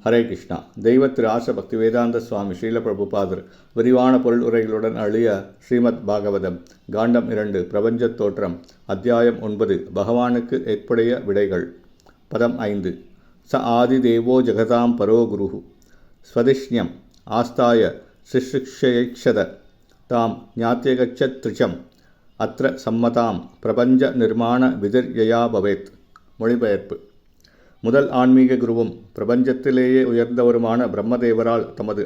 ஹரே கிருஷ்ணா. தெய்வ திரு ஆச பக்தி வேதாந்த சுவாமி ஸ்ரீல பிரபுபாதர் விரிவான பொருள் உரைகளுடன் அழிய ஸ்ரீமத் பாகவதம் காண்டம் 2 பிரபஞ்சத் தோற்றம் அத்தியாயம் 9 பகவானுக்கு ஏற்புடைய விடைகள். பதம் 5. ச ஆதி தேவோ ஜகதாம் பரோ குருஹு ஸ்வதிஷ்யம் ஆஸ்தாய சிஷ்ருக்ஷயக்ஷத தாம் ஞாத்யகச்சத் த்ரிஷம் அத்ர சம்மதாம் பிரபஞ்ச நிர்மாண விதிர்யயா பவேத். மொழிபெயர்ப்பு. முதல் ஆன்மீக குருவும் பிரபஞ்சத்திலேயே உயர்ந்தவருமான பிரம்மதேவரால் தமது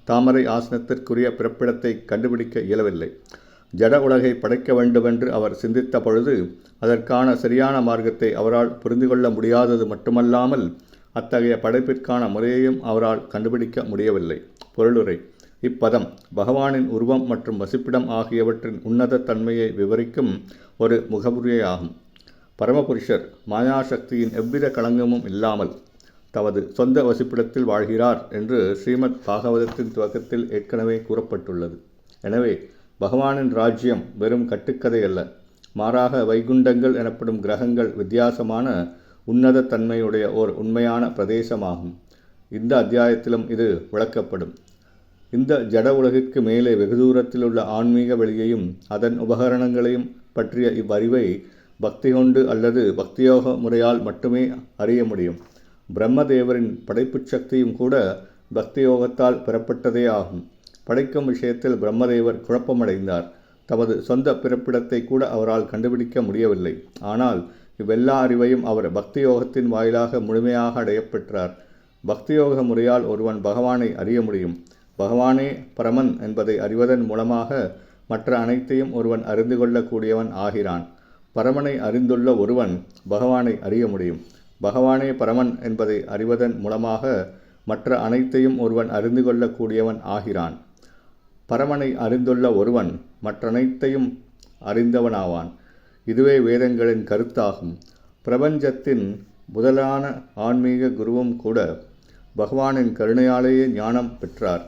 தாமரை ஆசனத்திற்குரிய பிறப்பிடத்தை கண்டுபிடிக்க இயலவில்லை. ஜட உலகை படைக்க வேண்டுமென்று அவர் சிந்தித்த பொழுது அதற்கான சரியான மார்க்கத்தை அவரால் புரிந்து கொள்ள முடியாதது மட்டுமல்லாமல் அத்தகைய படைப்பிற்கான முறையையும் அவரால் கண்டுபிடிக்க முடியவில்லை. பொருளுரை. இப்பதம் பகவானின் உருவம் மற்றும் வசிப்பிடம் ஆகியவற்றின் உன்னத தன்மையை விவரிக்கும் ஒரு முகவுரையாகும். பரமபுருஷர் மாயாசக்தியின் எவ்வித களங்கமும் இல்லாமல் தமது சொந்த வசிப்பிடத்தில் வாழ்கிறார் என்று ஸ்ரீமத் பாகவதத்தின் துவக்கத்தில் ஏற்கனவே கூறப்பட்டுள்ளது. எனவே பகவானின் ராஜ்யம் வெறும் கட்டுக்கதை அல்ல, மாறாக வைகுண்டங்கள் எனப்படும் கிரகங்கள் வித்தியாசமான உன்னத தன்மையுடைய ஓர் உண்மையான பிரதேசமாகும். இந்த அத்தியாயத்திலும் இது விளக்கப்படும். இந்த ஜட உலகிற்கு மேலே வெகு தூரத்தில் உள்ள ஆன்மீக வெளியையும் அதன் உபகரணங்களையும் பற்றிய இவ்வறிவை பக்தி கொண்டு அல்லது பக்தியோக முறையால் மட்டுமே அறிய முடியும். பிரம்மதேவரின் படைப்புச் சக்தியும் கூட பக்தியோகத்தால் பெறப்பட்டதே ஆகும். படைக்கும் விஷயத்தில் பிரம்மதேவர் குழப்பமடைந்தார். தமது சொந்த பிறப்பிடத்தை கூட அவரால் கண்டுபிடிக்க முடியவில்லை. ஆனால் இவ்வெல்லா அறிவையும் அவர் பக்தியோகத்தின் வாயிலாக முழுமையாக அடையப்பெற்றார். பக்தியோக முறையால் ஒருவன் பகவானை அறிய முடியும். பகவானே பரமன் என்பதை அறிவதன் மூலமாக மற்ற அனைத்தையும் ஒருவன் அறிந்து கொள்ளக்கூடியவன் ஆகிறான். பரமனை அறிந்துள்ள ஒருவன் பகவானை அறிய முடியும். பகவானே பரமன் என்பதை அறிவதன் மூலமாக மற்ற அனைத்தையும் ஒருவன் அறிந்து கொள்ளக்கூடியவன் ஆகிறான். பரமனை அறிந்துள்ள ஒருவன் மற்றனைத்தையும் அறிந்தவனாவான். இதுவே வேதங்களின் கருத்தாகும். பிரபஞ்சத்தின் முதலான ஆன்மீக குருவும் கூட பகவானின் கருணையாலேயே ஞானம் பெற்றார்.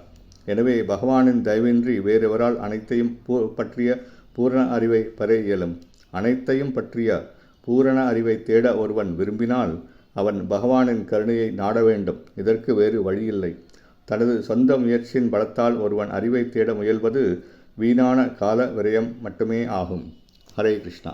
எனவே பகவானின் தயவின்றி வேறெவரால் அனைத்தையும் பற்றிய பூரண அறிவை பெற இயலும். அனைத்தையும் பற்றிய பூரண அறிவை தேட ஒருவன் விரும்பினால் அவன் பகவானின் கருணையை நாட வேண்டும். இதற்கு வேறு வழியில்லை. தனது சொந்த முயற்சியின் பலத்தால் ஒருவன் அறிவை தேட முயல்வது வீணான கால விரயம் மட்டுமே ஆகும். ஹரே கிருஷ்ணா.